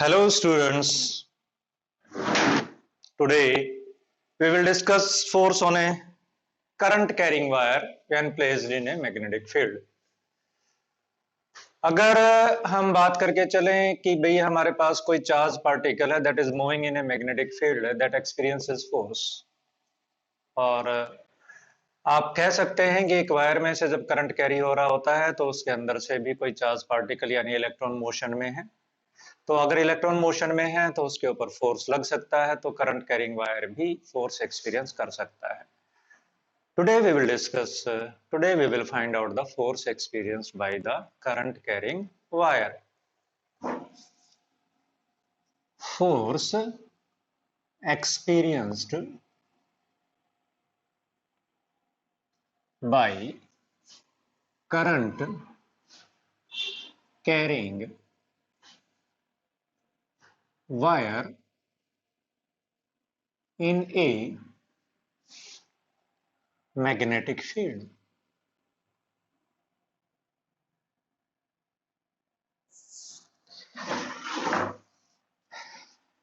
Hello students, today we will discuss force on a current carrying wire when placed in a magnetic field. अगर हम बात करके चलें कि भाई हमारे पास कोई चार्ज पार्टिकल है that is moving in a magnetic field that experiences force, और आप कह सकते हैं कि एक वायर में से जब करंट कैरी हो रहा होता है तो उसके अंदर से भी कोई चार्ज पार्टिकल यानी इलेक्ट्रॉन मोशन में है। तो अगर इलेक्ट्रॉन मोशन में है तो उसके ऊपर फोर्स लग सकता है, तो करंट कैरिंग वायर भी फोर्स एक्सपीरियंस कर सकता है। Today we will find out the force experienced by the current carrying wire. Force experienced by current carrying wire in a magnetic field.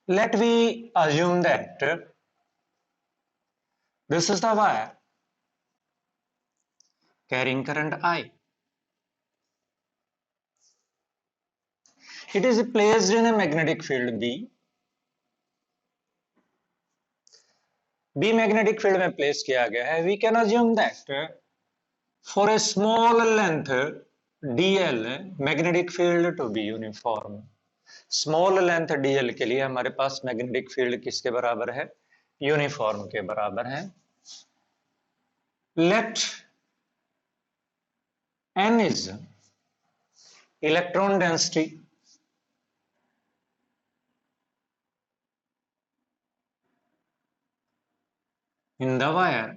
Let we assume that this is the wire carrying current I. It is placed in a magnetic field B. B magnetic field में place किया गया है. We can assume that for a small length dl magnetic field to be uniform. Small length dl के लिए हमारे पास magnetic field किसके बराबर है? यूनिफॉर्म के बराबर है. Let n is electron density in the wire.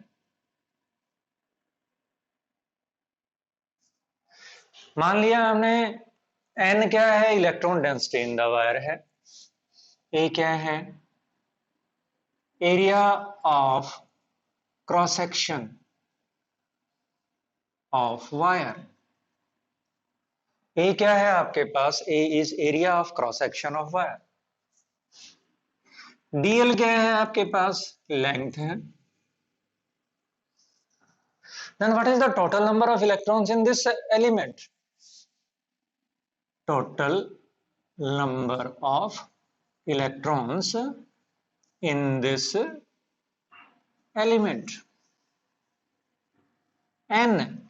मान लिया हमने n क्या है? Electron density in the wire है. a क्या है? Area of cross section of wire. A क्या है आपके पास? A is area of cross section of wire. DL क्या है आपके पास? लेंथ है. Then what is the total number of electrons in this element? Total number of electrons in this element n,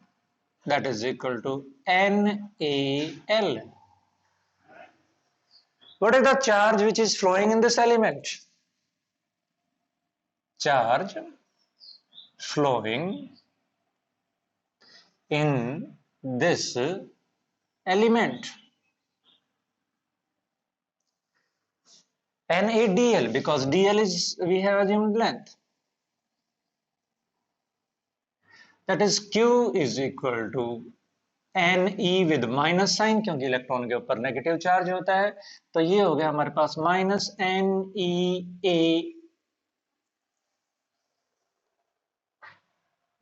that is equal to NaL. What is the charge which is flowing in this element? Charge flowing in this element NaDl, because dl is, we have assumed length, that is Q is equal to Ne with minus sign, क्योंकि electron के ऊपर negative charge होता है. तो ये हो गया हमारे पास minus NeA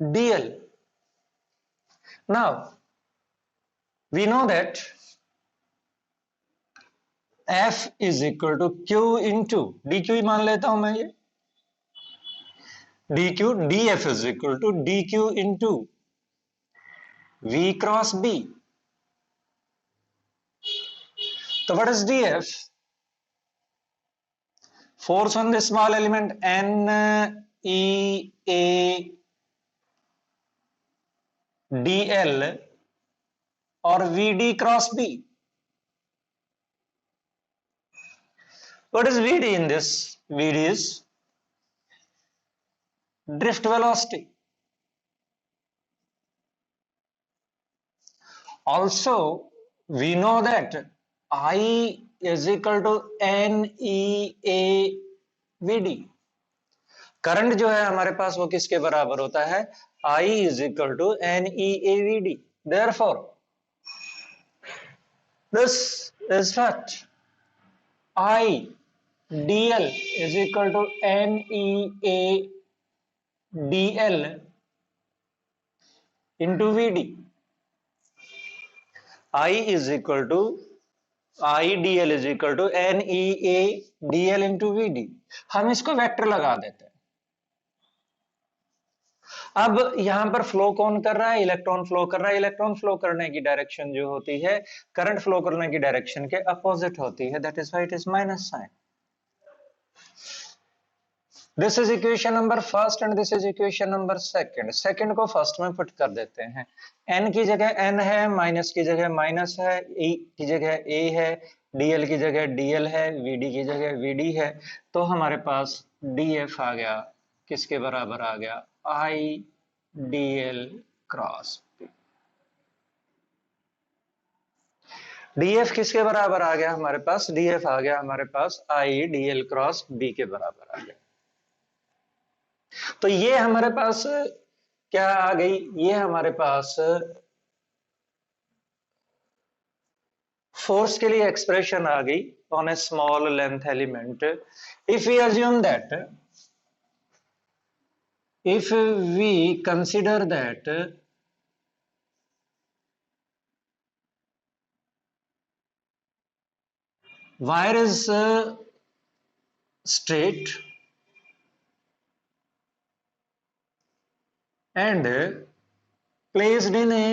dl. Now we know that F is equal to Q into dq ही मान लेता हूं मैं ये. df is equal to dq into V cross B. So what is df? Force on the small element NeA dl or Vd cross B. What is Vd in this? Vd is drift velocity. Also, we know that I is equal to NeA Vd. Current जो है हमारे पास वो किसके बराबर होता है? I is equal to NeA Vd. Therefore, this is what? I dl is equal to NeA dl into Vd. I is equal to I D L is equal to N E A D L into V D. हम इसको vector लगा देते हैं। अब यहां पर flow कौन कर रहा है? इलेक्ट्रॉन फ्लो कर रहा है। इलेक्ट्रॉन फ्लो करने की डायरेक्शन जो होती है करंट फ्लो करने की डायरेक्शन के अपोजिट होती है, that is why it is minus sign. This is equation number first and this is equation number second. Second को फर्स्ट में पुट कर देते हैं। एन की जगह एन है, माइनस की जगह माइनस है, ई की जगह ए है, डीएल की जगह डीएल है, वीडी की जगह वीडी है। तो हमारे पास डीएफ आ गया, किसके बराबर आ गया? आई डीएल क्रॉस बी। डीएफ किसके बराबर आ गया हमारे पास? डीएफ आ गया हमारे पास आई डीएल क्रॉस बी के बराबर आ गया। तो ये हमारे पास क्या आ गई? ये हमारे पास फोर्स के लिए एक्सप्रेशन आ गई on a small length element. If we assume that, if we consider that wire is straight and placed in a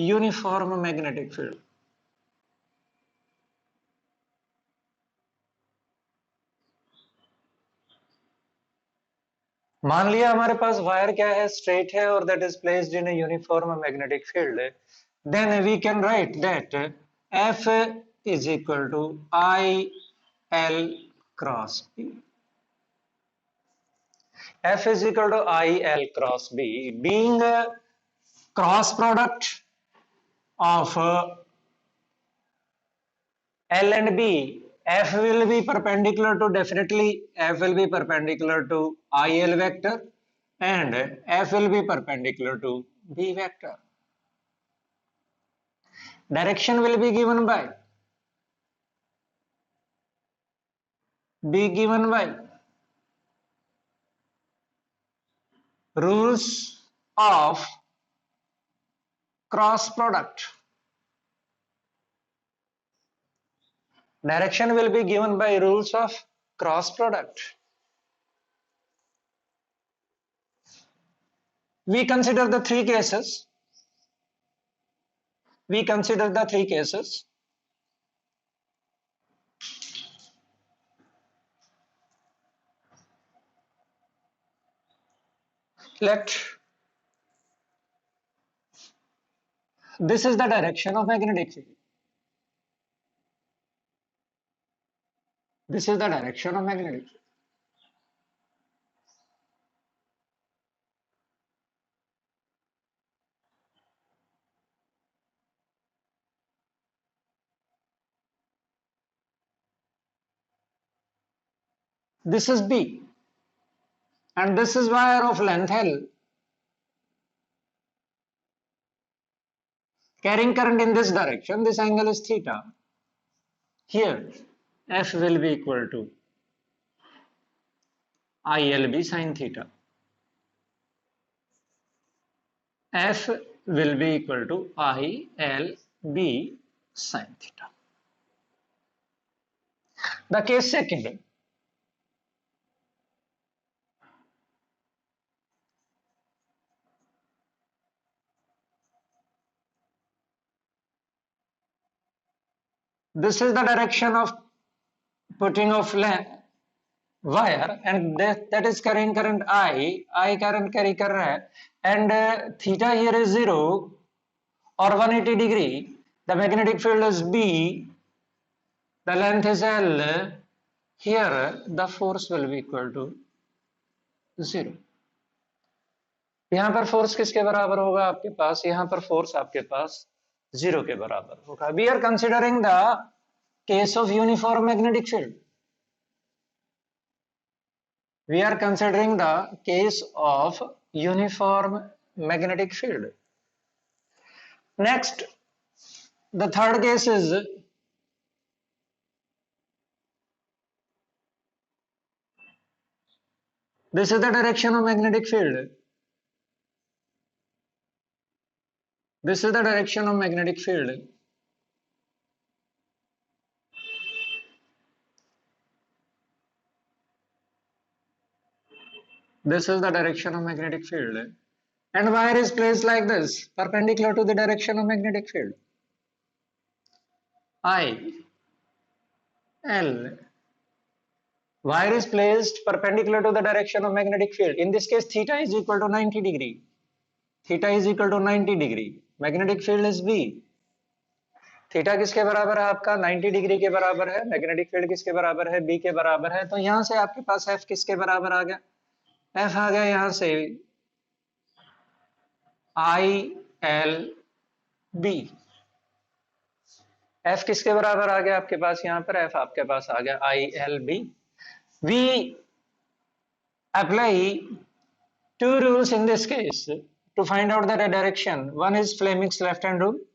uniform magnetic field, मान लिया हमारे पास वायर क्या है? स्ट्रेट है और that is placed in a uniform magnetic field, then we can write that F is equal to I L cross B. F is equal to IL cross B, being a cross product of L and B. F will be perpendicular to, definitely F will be perpendicular to IL vector and F will be perpendicular to B vector. Direction will be given by rules of cross product. Direction will be given by rules of cross product. We consider the three cases. Let this is the direction of magnetic field. This is the direction of magnetic field. This is B and this is wire of length L carrying current in this direction. This angle is theta. Here F will be equal to ILB sin theta. F will be equal to ILB sin theta. The case second, this is the direction of putting of wire and that is carrying current I current carry कर रहा है and theta here is 0 or 180 degree. The magnetic field is B, the length is L. Here the force will be equal to 0. यहां पर force किसके बराबर होगा आपके पास? यहां पर फोर्स आपके पास 0 के बराबर होगा. We are considering the case of uniform magnetic field. We are considering the case of uniform magnetic field. Next, the third case is this is the direction of magnetic field. This is the direction of magnetic field. This is the direction of magnetic field. And wire is placed like this, perpendicular to the direction of magnetic field. I, L. Wire is placed perpendicular to the direction of magnetic field. In this case, theta is equal to 90 degree. Theta is equal to 90 degree. Magnetic field is V. Theta किसके बराबर है आपका 90 degree के बराबर है, magnetic field किसके बराबर है बी के बराबर है, तो यहां से आपके पास एफ किसके बराबर आ गया, एफ आ गया यहां से आई एल बी। एफ किसके बराबर आ गया आपके पास, यहां पर एफ आपके पास आ गया I L B. We apply two rules in this case to find out the direction. One is Fleming's left hand rule,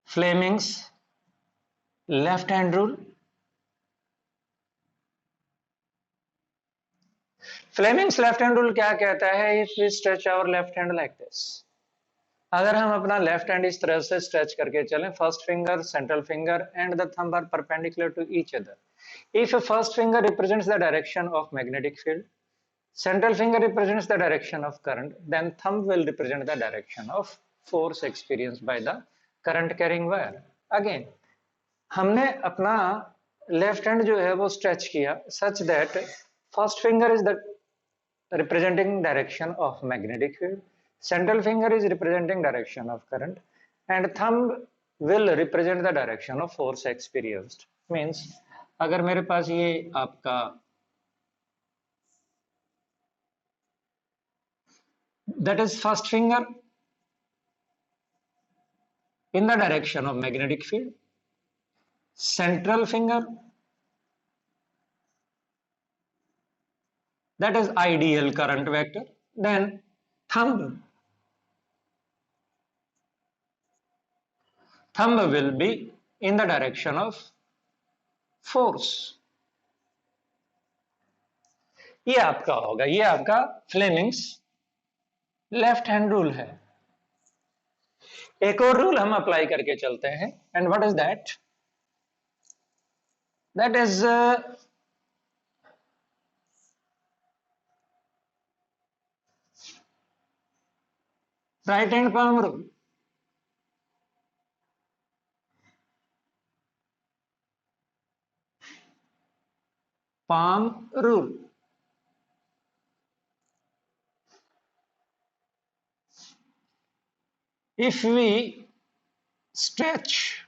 Fleming's left hand rule. Fleming's left hand rule क्या कहता है, if we stretch our left hand like this, अगर हम अपना left hand इस तरह से stretch करके चलें, first finger, central finger and the thumb are perpendicular to each other. If a first finger represents the direction of magnetic field, central finger represents the direction of current, then thumb will represent the direction of force experienced by the current carrying wire. Again हमने अपना left hand जो है वो stretch किया such that first finger is the representing direction of magnetic field, central finger is representing direction of current and thumb will represent the direction of force experienced. Means अगर मेरे पास ये आपका that is first finger in the direction of magnetic field, central finger that is ideal current vector, then thumb will be in the direction of force. ये आपका होगा, ये आपका Fleming's left hand rule है। एक और रूल हम apply करके चलते हैं and what is that, that is right hand palm rule. palm rule, if we stretch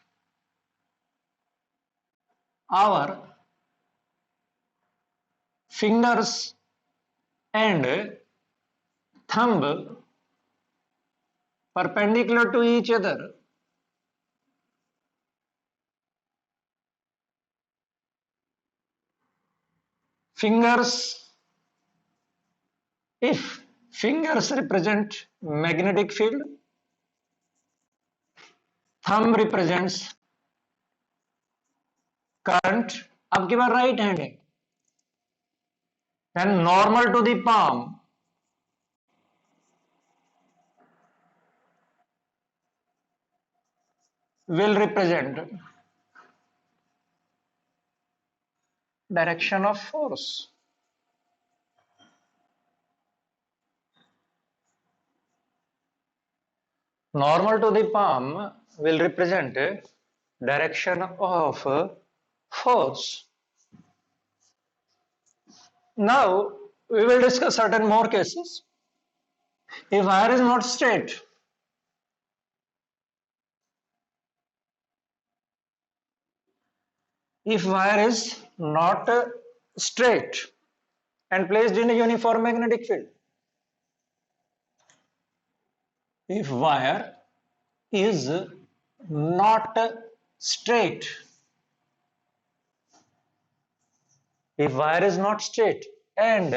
our fingers and thumb perpendicular to each other, fingers, if fingers represent magnetic field, thumb represents current, आपके पास right hand है, then normal to the palm will represent direction of force. Normal to the palm will represent direction of force. Now we will discuss certain more cases. If wire is not straight, if wire is not straight and placed in a uniform magnetic field, if wire is not straight, if wire is not straight and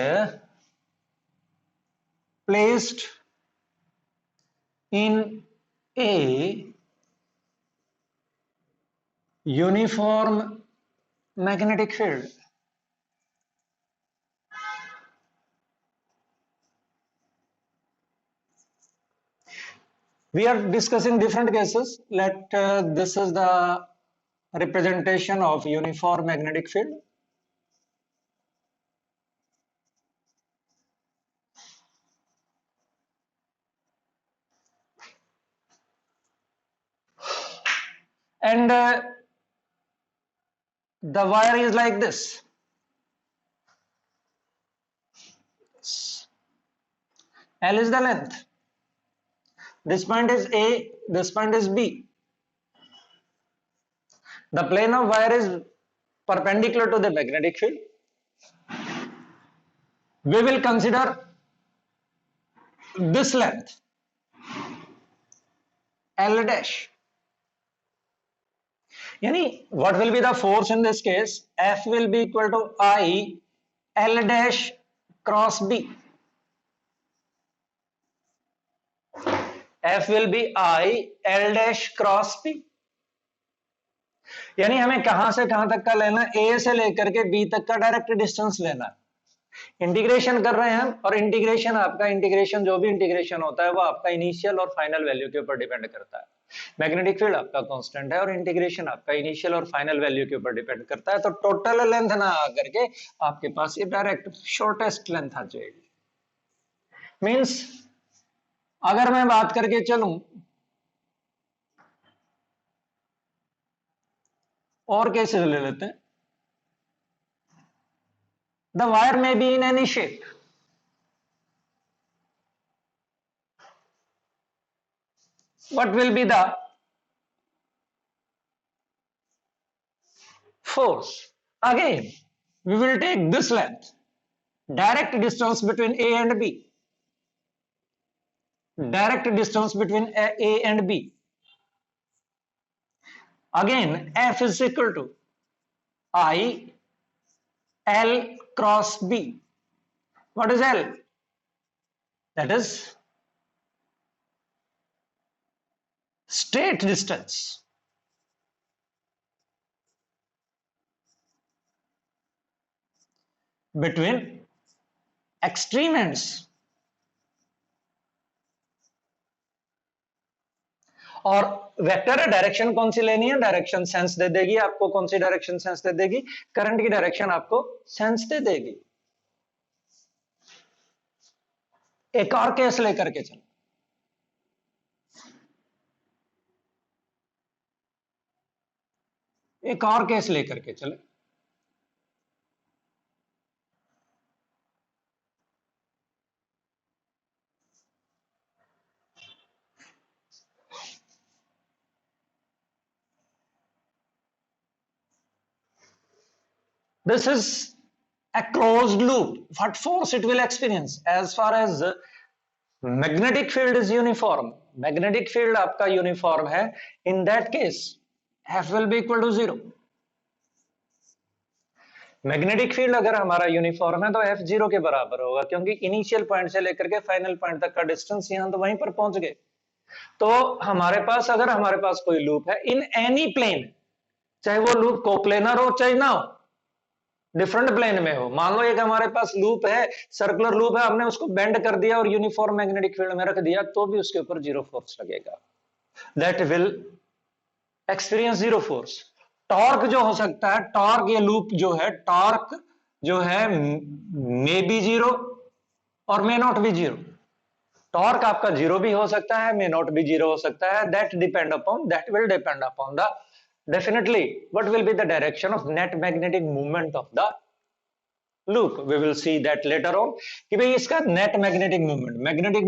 placed in a uniform magnetic field, We are discussing different cases. Let this is the representation of uniform magnetic field. And the wire is like this. L is the length. This point is A, this point is B. The plane of wire is perpendicular to the magnetic field. We will consider this length, L dash. Yani, what will be the force in this case? F will be equal to I L dash cross B. F will be I L dash cross B. यानी हमें कहां से कहां तक का लेना, ए से लेकर के बी तक का डायरेक्ट डिस्टेंस लेना है। इंटीग्रेशन कर रहे हैं हम, और इंटीग्रेशन आपका इंटीग्रेशन जो भी इंटीग्रेशन होता है वो आपका इनिशियल और फाइनल वैल्यू के ऊपर डिपेंड करता है। मैग्नेटिक फील्ड आपका कांस्टेंट है और इंटीग्रेशन आपका इनिशियल और फाइनल वैल्यू के ऊपर डिपेंड करता है। तो टोटल लेंथ ना आकर के आपके पास ये डायरेक्ट शॉर्टेस्ट लेंथ आ जाएगी। मींस अगर मैं बात करके चलूं और कैसे ले लेते हैं, द वायर में be in any shape, what will be the force? Again we will take this length, direct distance between A and B, direct distance between A and B. Again F is equal to I L cross B. What is L? That is straight distance between extreme ends और vector है, direction कौन सी लेनी है, direction sense they देगी आपको। कौन सी direction sense they देगी? Current की डायरेक्शन आपको सेंस दे देगी। एक और केस लेकर के चलो, एक और केस लेकर के चले। This is a closed loop. What force it will experience? As far as magnetic field is uniform, magnetic field आपका uniform है, in that case F will be equal to 0. Magnetic field अगर हमारा uniform है तो F 0 के बराबर होगा, क्योंकि इनिशियल पॉइंट से लेकर के फाइनल पॉइंट तक का डिस्टेंस यहां तो वहीं पर पहुंच गए। तो हमारे पास अगर हमारे पास कोई लूप है इन एनी प्लेन, चाहे वो लूप कोप्लेनर हो चाहे ना हो, डिफरेंट प्लेन में हो, मान लो एक हमारे पास लूप है, सर्कुलर लूप है, हमने उसको बेंड कर दिया और यूनिफॉर्म मैग्नेटिक फील्ड में रख दिया, तो भी उसके ऊपर 0 फोर्स लगेगा। That will experience 0 force. Torque जो हो सकता है, टॉर्क ये लूप जो है, टॉर्क जो है मे बी 0 और मे नॉट बी 0। टॉर्क आपका 0 भी हो सकता है, मे नॉट बी 0 हो सकता है। That will depend upon the definitely what will be the direction of net magnetic movement of the loop. We will see that later on कि भाई इसका net magnetic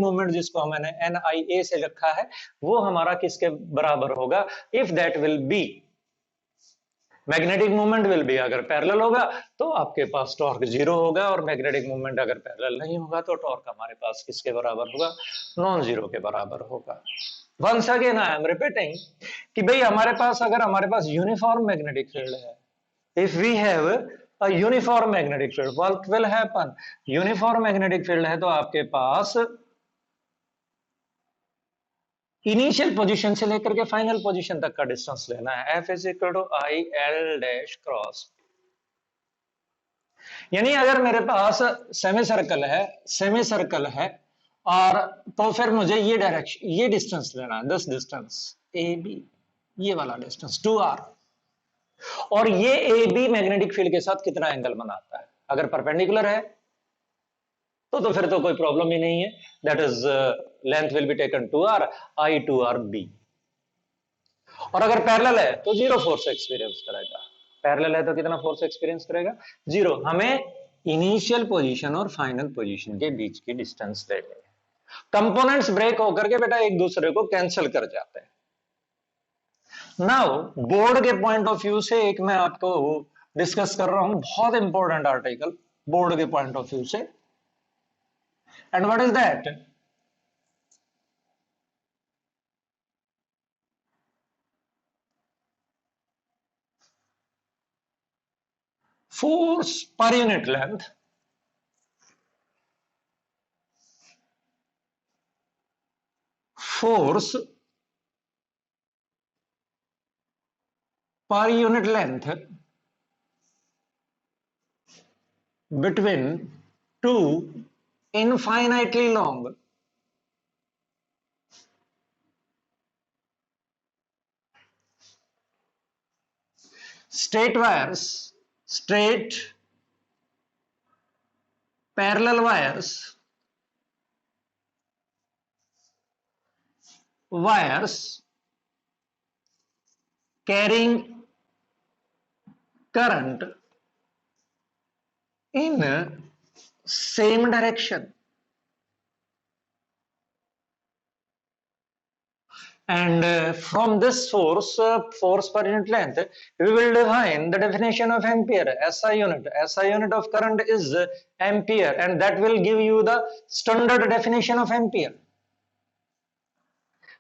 movement जिसको हमने NIA से रखा है वो हमारा किसके बराबर होगा? If that will be magnetic movement will be, अगर पैरेलल होगा तो आपके पास टॉर्क 0 होगा, और मैग्नेटिक मूवमेंट अगर पैरेलल नहीं होगा तो टॉर्क हमारे पास किसके बराबर होगा? नॉन जीरो के बराबर होगा। Once again I am repeating कि भाई हमारे पास अगर हमारे पास यूनिफॉर्म मैग्नेटिक फील्ड है, if we have a uniform magnetic field, what will happen? Uniform magnetic field है तो आपके पास इनिशियल पोजीशन से लेकर के फाइनल पोजीशन तक का डिस्टेंस लेना है। F is equal to I L dash cross. यानी अगर मेरे पास सेमी सर्कल है और तो फिर मुझे ये डायरेक्शन, ये डिस्टेंस लेना है, दिस डिस्टेंस ए बी, ये वाला डिस्टेंस 2r। और ये ए बी मैग्नेटिक फील्ड के साथ कितना एंगल बनाता है, अगर परपेंडिकुलर है तो फिर तो कोई प्रॉब्लम ही नहीं है, that is length will be taken 2r, I 2r B. और अगर पैरेलल है तो जीरो फोर्स एक्सपीरियंस करेगा, पैरेलल है तो कितना फोर्स एक्सपीरियंस करेगा, जीरो। हमें इनिशियल पोजीशन और फाइनल पोजीशन के बीच की डिस्टेंस दे देंगे। कंपोनेंट्स ब्रेक होकर के बेटा एक दूसरे को कैंसिल कर जाते हैं। नाउ बोर्ड के पॉइंट ऑफ व्यू से एक मैं आपको डिस्कस कर रहा हूं, बहुत इंपॉर्टेंट आर्टिकल बोर्ड के पॉइंट ऑफ व्यू से। And what is that? force per unit length force per unit length between two infinitely long straight wires, straight parallel wires, wires carrying current in same direction, and from this force per unit length, we will define the definition of ampere. SI unit of current is ampere, and that will give you the standard definition of ampere.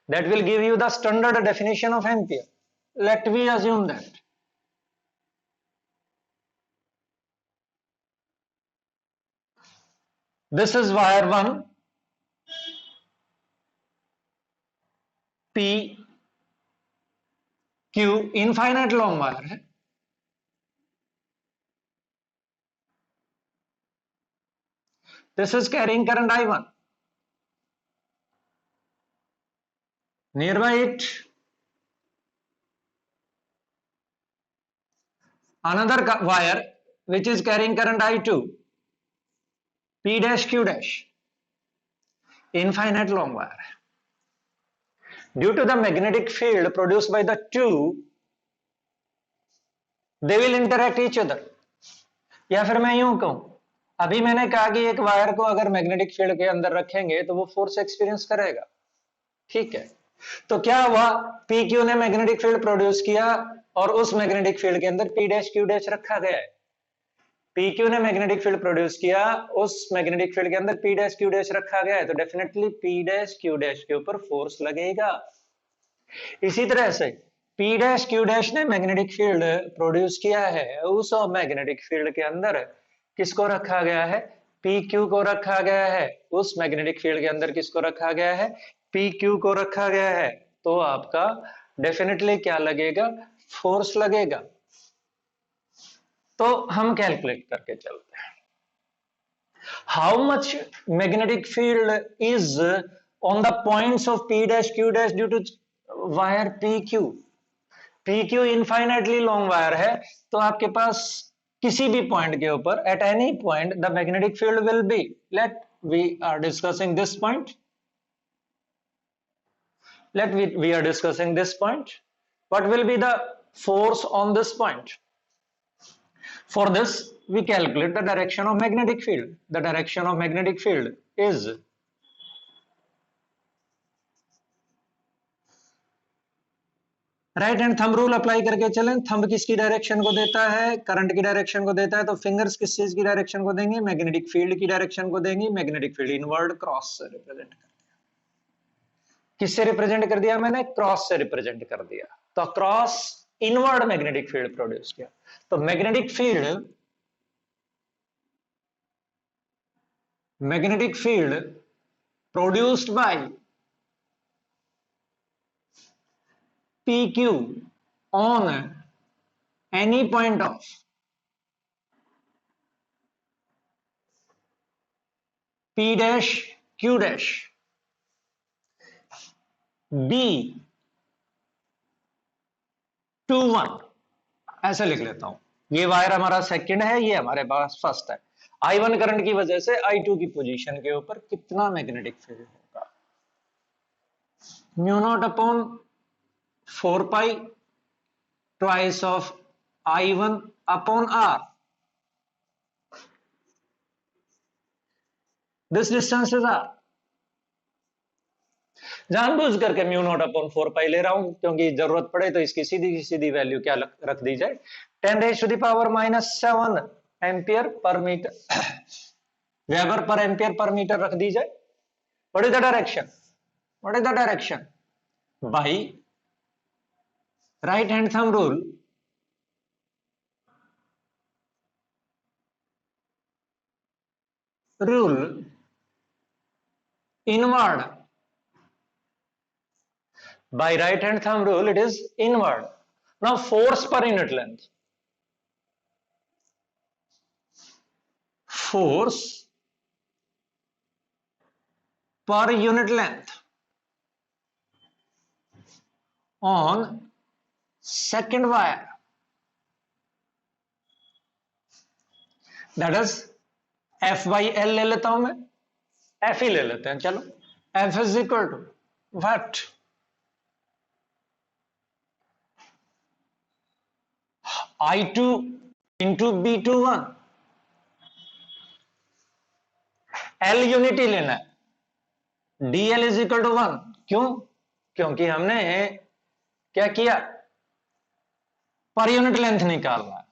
That will give you the standard definition of ampere. Let me assume that this is wire 1, P Q, infinite long wire है। This is carrying current I1. Nearby it, another wire which is carrying current I2, P dash Q dash, infinite long wire. Due to the magnetic field produced by the two, they will interact each other. या फिर मैं यूं कहूं, अभी मैंने कहा कि एक वायर को अगर मैग्नेटिक फील्ड के अंदर रखेंगे तो वो फोर्स एक्सपीरियंस करेगा, ठीक है। तो क्या हुआ, पी क्यू ने मैग्नेटिक फील्ड प्रोड्यूस किया और उस मैग्नेटिक फील्ड के अंदर पी डैश क्यू डैश रखा गया है। पी क्यू ने मैग्नेटिक फील्ड प्रोड्यूस किया, उस मैग्नेटिक फील्ड के अंदर पी डैश क्यू डैश रखा गया है, तो definitely P dash Q dash के ऊपर फोर्स लगेगा। इसी तरह से P डैश Q डैश ने मैग्नेटिक फील्ड प्रोड्यूस किया है, उस मैग्नेटिक फील्ड के अंदर किसको रखा गया है, PQ को रखा गया है। उस मैग्नेटिक फील्ड के अंदर किसको रखा गया है, PQ को रखा गया है। तो आपका डेफिनेटली क्या लगेगा, फोर्स लगेगा। तो हम कैलकुलेट करके चलते हैं, how much magnetic field is on the points of P dash Q dash due to wire PQ। PQ infinitely long wire है, तो आपके पास किसी भी पॉइंट के ऊपर at any point the magnetic field will be, let we are discussing this point, we are discussing this point. What will be the force on this point? For this we calculate the direction of magnetic field. The direction of magnetic field is right hand thumb rule apply करके चलें। Thumb किसकी direction को देता है, current की direction को देता है, तो फिंगर्स किस चीज की डायरेक्शन को देंगे, मैग्नेटिक फील्ड की डायरेक्शन को देंगे। मैग्नेटिक फील्ड इनवर्ड क्रॉस से रिप्रेजेंट कर दिया। किससे रिप्रेजेंट कर दिया मैंने, क्रॉस से रिप्रेजेंट कर दिया। तो cross inward magnetic field produce किया। तो magnetic field produced by PQ on any point of P dash Q dash, B 2 1, ऐसे लिख लेता हूं। ये वायर हमारा सेकंड है, ये हमारे पास फर्स्ट है। I1 करंट की वजह से I2 की पोजीशन के ऊपर कितना मैग्नेटिक फील्ड होगा? Mu naught upon 4 pi twice of I1 upon R। This distance is R। जानबूझ करके म्यू नॉट अपॉन 4 पाई ले रहा हूं, क्योंकि जरूरत पड़े तो इसकी सीधी सीधी वैल्यू क्या रख दी जाए, 10⁻⁻7 एम्पियर पर मीटर, वेबर पर एम्पियर पर मीटर रख दी जाए। What is the direction? What is the direction? By right hand thumb rule, inward. By right hand thumb rule, it is inward. Now force per unit length. Force per unit length on second wire, that is F by L ले लेता हूं मैं, F ही ले लेते हैं, चलो। F is equal to what? I2 into B21। L unit ही लेना है, DL is equal to 1। क्यों? क्योंकि हमने क्या किया, पर यूनिट लेंथ निकालना है,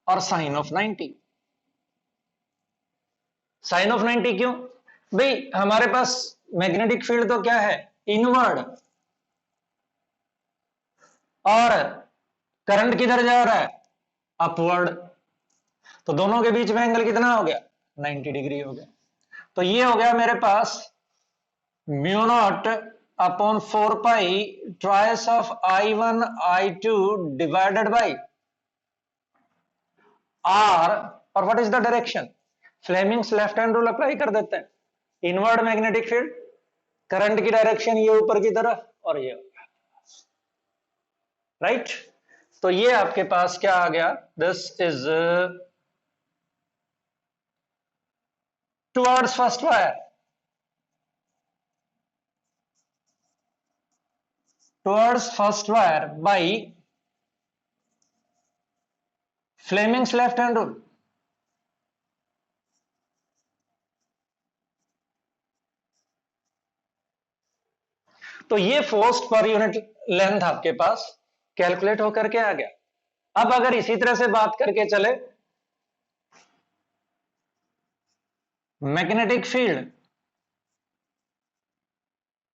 और साइन ऑफ 90। साइन ऑफ 90 क्यों? भाई हमारे पास मैग्नेटिक फील्ड तो क्या है, इनवर्ड, और करंट किधर जा रहा है, अपवर्ड। तो दोनों के बीच में एंगल कितना हो गया, 90 डिग्री हो गया। तो ये हो गया मेरे पास mu naught upon 4 pi twice of I1 I2 divided by R। और what is the direction? Fleming's left hand rule apply कर देते हैं। इनवर्ड मैग्नेटिक फील्ड, करंट की डायरेक्शन ये ऊपर की तरफ, और ये राइट। तो ये आपके पास क्या आ गया, this is towards first wire, towards first wire by Fleming's left hand rule. तो ये फोर्स पर यूनिट लेंथ आपके पास कैलकुलेट होकर के आ गया। अब अगर इसी तरह से बात करके चले, मैग्नेटिक फील्ड,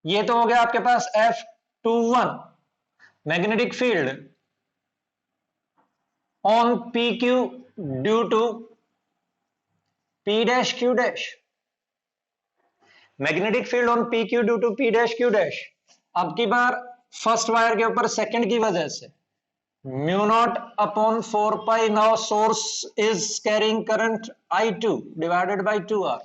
ये तो हो गया आपके पास F21, magnetic field on PQ due to P dash Q dash, magnetic field on PQ due to P dash Q dash. अब की बार फर्स्ट वायर के ऊपर सेकंड की वजह से mu naught upon 4 pi, now source is carrying current I2 divided by 2R।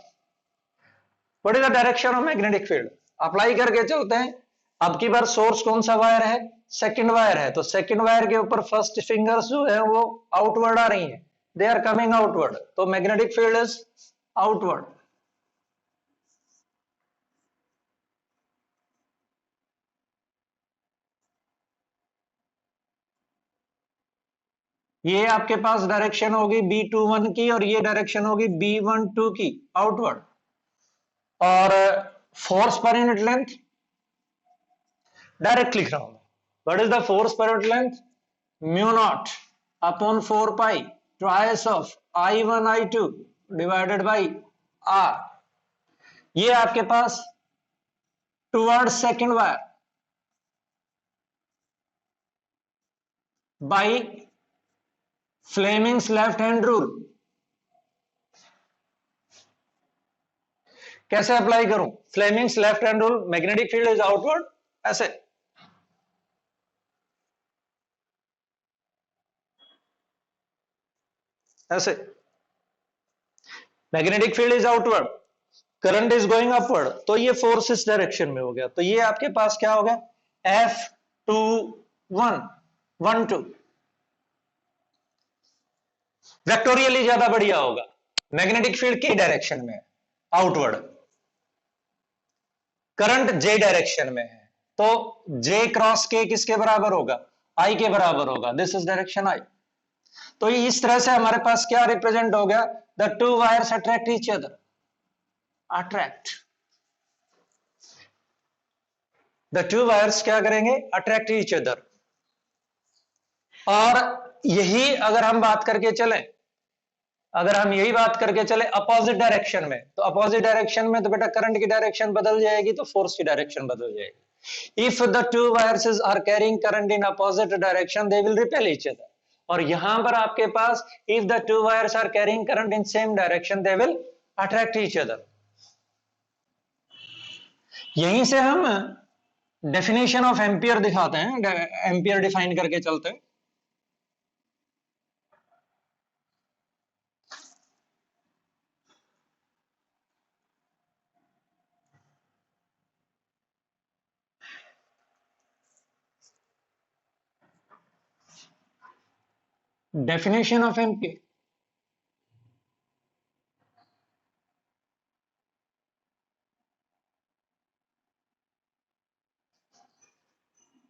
What is the direction of magnetic field? Apply करके चलते हैं। अब की बार सोर्स कौन सा वायर है, सेकंड वायर है, तो सेकंड वायर के ऊपर फर्स्ट फिंगर्स जो है वो आउटवर्ड आ रही हैं, दे आर कमिंग आउटवर्ड, तो मैग्नेटिक फील्ड इज आउटवर्ड। ये आपके पास डायरेक्शन होगी B21 की, और ये डायरेक्शन होगी B12 की, आउटवर्ड। और force per unit length direct लिख रहा हूं। What is the force per unit length? Mu naught upon 4 pi twice of I1 I2 divided by R। ये आपके पास toward second wire by Fleming's left hand rule. कैसे apply करूं Fleming's left hand rule? Magnetic field is outward, ऐसे, ऐसे, magnetic field is outward, current is going upward, तो ये force इस डायरेक्शन में हो गया, तो ये आपके पास क्या हो गया F21 12 वेक्टोरियली ज्यादा बढ़िया होगा। मैग्नेटिक फील्ड की डायरेक्शन में आउटवर्ड, करंट जे डायरेक्शन में है, तो जे क्रॉस के किसके बराबर होगा, आई के बराबर होगा, दिस इज डायरेक्शन आई। तो इस तरह से हमारे पास क्या रिप्रेजेंट हो गया, the two wires attract each other, attract, the two wires क्या करेंगे, अट्रैक्ट ईच अदर। और यही अगर हम बात करके चलें, अगर हम यही बात करके चले अपोजिट डायरेक्शन में, तो अपोजिट डायरेक्शन में तो बेटा करंट की डायरेक्शन बदल जाएगी, तो फोर्स की डायरेक्शन बदल जाएगी। If the two wires are carrying current in opposite direction they will repel each other. और यहां पर आपके पास if the two wires are carrying current in same direction they will attract each other. यहीं से हम डेफिनेशन ऑफ एम्पियर दिखाते हैं, एम्पियर डिफाइन करके चलते हैं। Definition of ampere,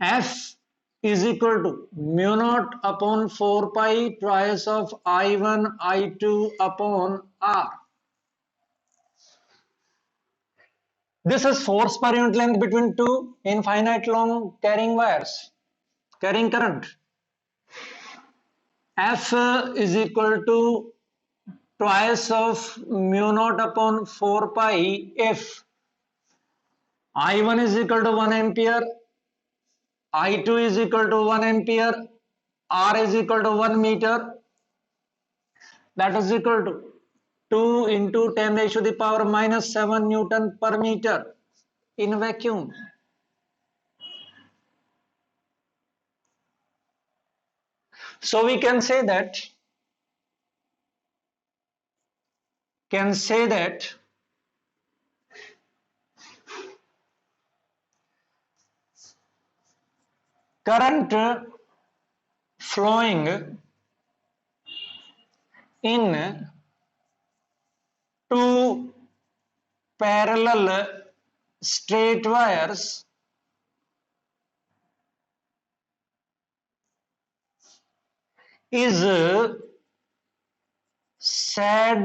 F is equal to mu naught upon 4 pi twice of I1 I2 upon R. This is force per unit length between two infinite long carrying wires, carrying current. F is equal to twice of mu naught upon 4 pi if I1 is equal to 1 ampere, I2 is equal to 1 ampere, R is equal to 1 meter, that is equal to 2 into 10 raised to the power minus 7 Newton per meter in vacuum. So we can say that current flowing in two parallel straight wires is said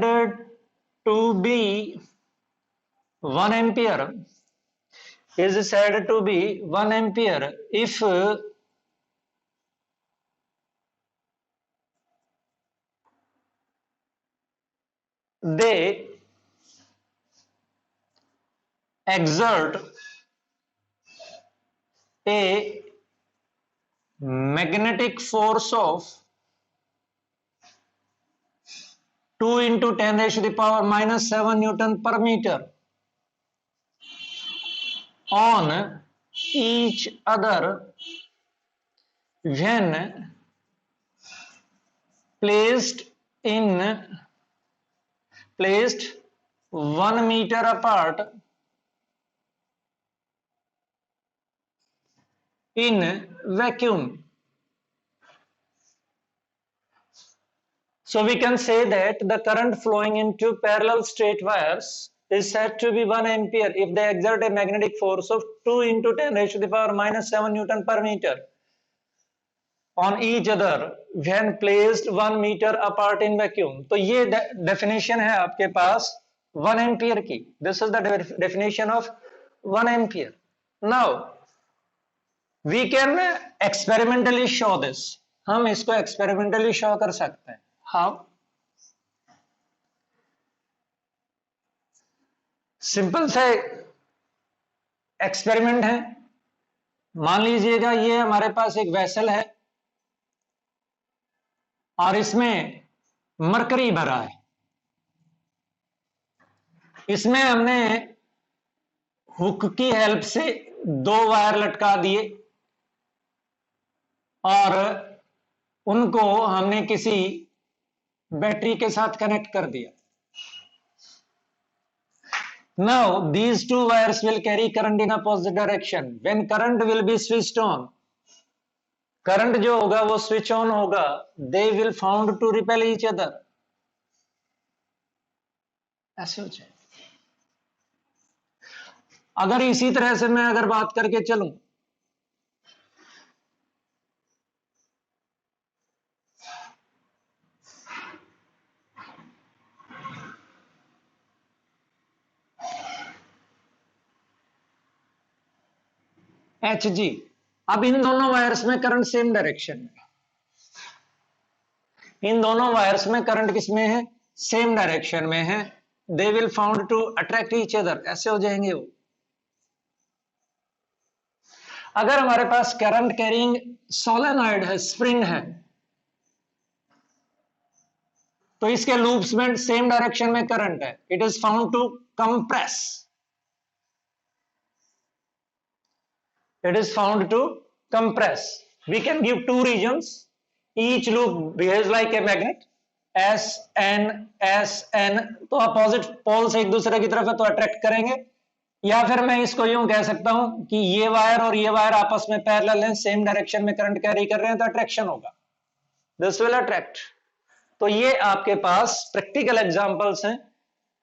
to be 1 ampere, is said to be 1 ampere if they exert a magnetic force of 2 into 10 raised to the power minus 7 Newton per meter on each other when placed 1 meter apart in vacuum. So we can say that the current flowing in two parallel straight wires is said to be 1 ampere if they exert a magnetic force of 2 into 10 raised to the power minus 7 Newton per meter on each other when placed 1 meter apart in vacuum. तो ये definition है आपके पास 1 ampere की. This is the definition of 1 ampere. Now we can experimentally show this. हम इसको experimentally show कर सकते हैं. How? सिंपल से एक्सपेरिमेंट है. मान लीजिएगा ये हमारे पास एक वेसल है और इसमें मरकरी भरा है. इसमें हमने हुक की हेल्प से 2 वायर लटका दिए और उनको हमने किसी बैटरी के साथ कनेक्ट कर दिया. Now these two wires will carry current in opposite direction. When current will be switched on, current जो होगा वो स्विच ऑन होगा, they will found to repel each other, ऐसे हो जाए। अगर इसी तरह से मैं अगर बात करके चलूं, एच जी, अब इन दोनों वायर्स में करंट सेम डायरेक्शन में, इन दोनों वायर्स में करंट किसमें है, सेम डायरेक्शन में है, they will found to attract each other, ऐसे हो जाएंगे वो। अगर हमारे पास करंट कैरिंग सोलेनॉइड है, स्प्रिंग है, तो इसके लूप्स में सेम डायरेक्शन में करंट है, it is found to compress, it is found to compress. We can give two regions, each loop behaves like a magnet, S N S N, तो opposite poles एक दूसरे की तरफ है तो अट्रैक्ट करेंगे, या फिर मैं इसको यूं कह सकता हूं कि ये वायर और ये वायर आपस में पैरेलल हैं, सेम डायरेक्शन में करंट कैरी कर रहे हैं तो अट्रैक्शन होगा, दिस विल अट्रैक्ट। तो ये आपके पास प्रैक्टिकल एग्जांपल्स हैं,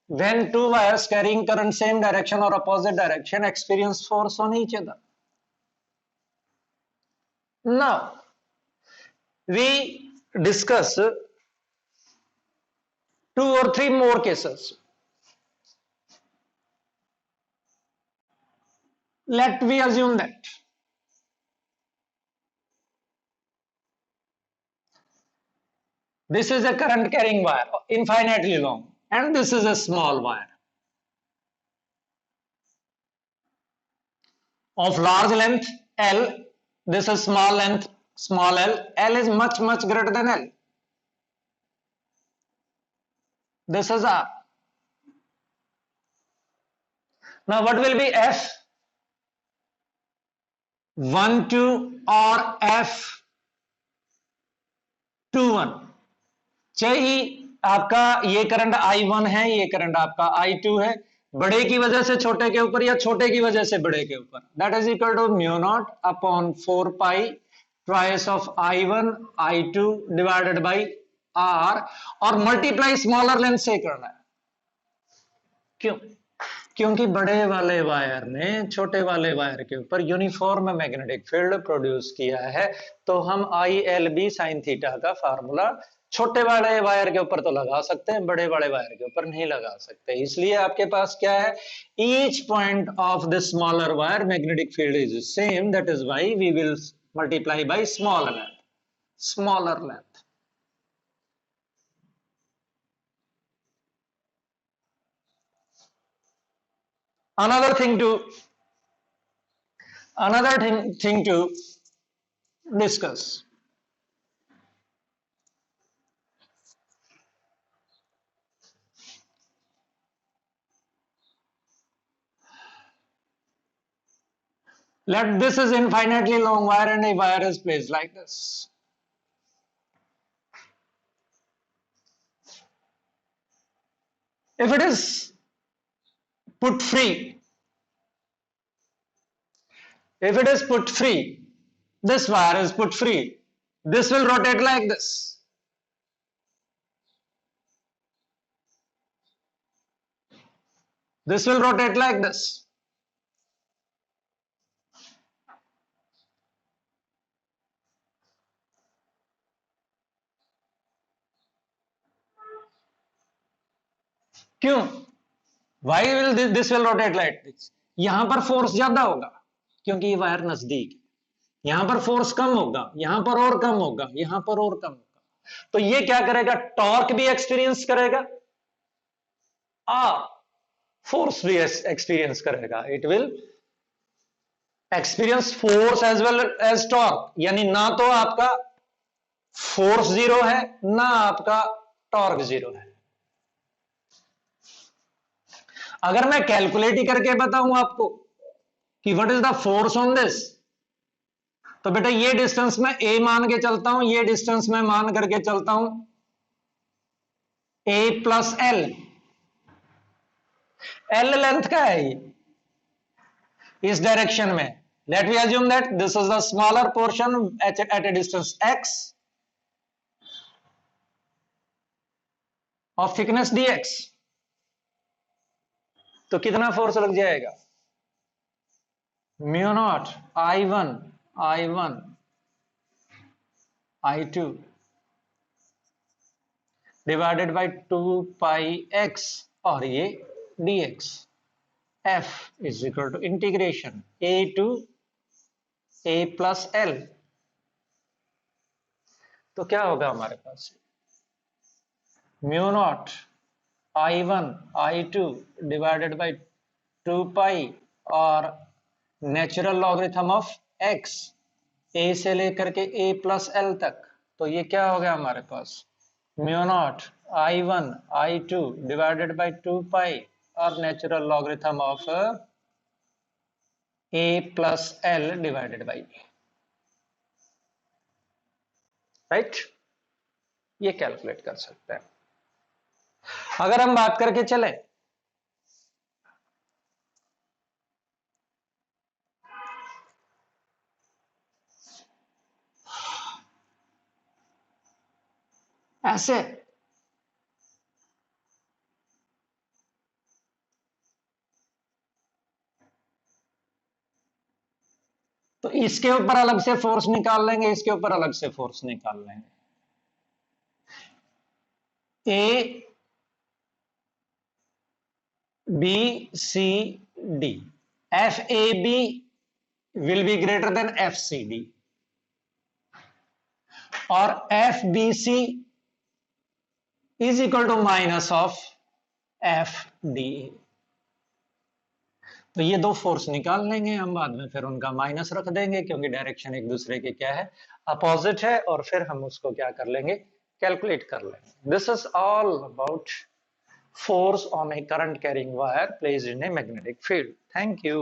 when two wires carrying current same direction or opposite direction experience force on each other. Now we discuss two or three more cases. Let we assume that this is a current carrying wire, infinitely long, and this is a small wire of large length L. This is small length, small l. L is much greater than L. This is R. Now what will be F? 1 2 or F 2 1, चाहे आपका ये current I1 है, ये current आपका I2 है, बड़े की वजह से छोटे के ऊपर या छोटे की वजह से बड़े के ऊपर, that is equal to mu naught upon 4 pi twice of I1 I2 divided by R, और मल्टीप्लाई स्मॉलर लेंथ से करना है। क्यों? क्योंकि बड़े वाले वायर ने छोटे वाले वायर के ऊपर यूनिफॉर्म मैग्नेटिक फील्ड प्रोड्यूस किया है, तो हम ILB sin थीटा का फार्मूला छोटे वाले वायर के ऊपर तो लगा सकते हैं, बड़े वाले वायर के ऊपर नहीं लगा सकते। इसलिए आपके पास क्या है, each point of the smaller wire magnetic field is same, that is why we will multiply by smaller length, smaller length. Another thing to discuss. Let this is infinitely long wire and a wire is placed like this. If it is put free, if it is put free, this wire is put free, this will rotate like this. This will rotate like this. क्यों? Why will this will rotate like this? यहां पर force ज्यादा होगा क्योंकि ये wire नजदीक, यहां पर फोर्स कम होगा, यहां पर और कम होगा, यहां पर और कम होगा, तो ये क्या करेगा, टॉर्क भी एक्सपीरियंस करेगा और फोर्स भी एक्सपीरियंस करेगा। It will experience force as well as torque, यानी ना तो आपका फोर्स जीरो है ना आपका टॉर्क जीरो है। अगर मैं कैलकुलेट ही करके बताऊं आपको कि what is the force on this, तो बेटा ये डिस्टेंस में ए मान के चलता हूं, ये डिस्टेंस में मान करके चलता हूं A plus L. L length का है ये इस डायरेक्शन में. Let we assume that this is the smaller portion at a distance x of thickness dx. तो कितना फोर्स लग जाएगा? Mu naught I1 I2 divided by 2 pi x और ये dx. F is equal to integration a to a plus l. तो क्या होगा हमारे पास? Mu naught I1 I2 divided by 2 pi और natural logarithm of x a से लेकर के a प्लस l तक. तो ये क्या हो गया हमारे पास? Mu naught I1 I2 divided by 2 pi और natural logarithm of a plus l divided by a. Right, ये कैलकुलेट कर सकते हैं. अगर हम बात करके चले ऐसे, तो इसके ऊपर अलग से फोर्स निकाल लेंगे, इसके ऊपर अलग से फोर्स निकाल लेंगे. A B C D, F A B will be greater than F C D और F B C is equal to minus of F D. तो ये दो फोर्स निकाल लेंगे हम, बाद में फिर उनका माइनस रख देंगे क्योंकि डायरेक्शन एक दूसरे के क्या है, अपोजिट है, और फिर हम उसको क्या कर लेंगे, कैलकुलेट कर लेंगे. This is all about force on a current carrying wire placed in a magnetic field. Thank you.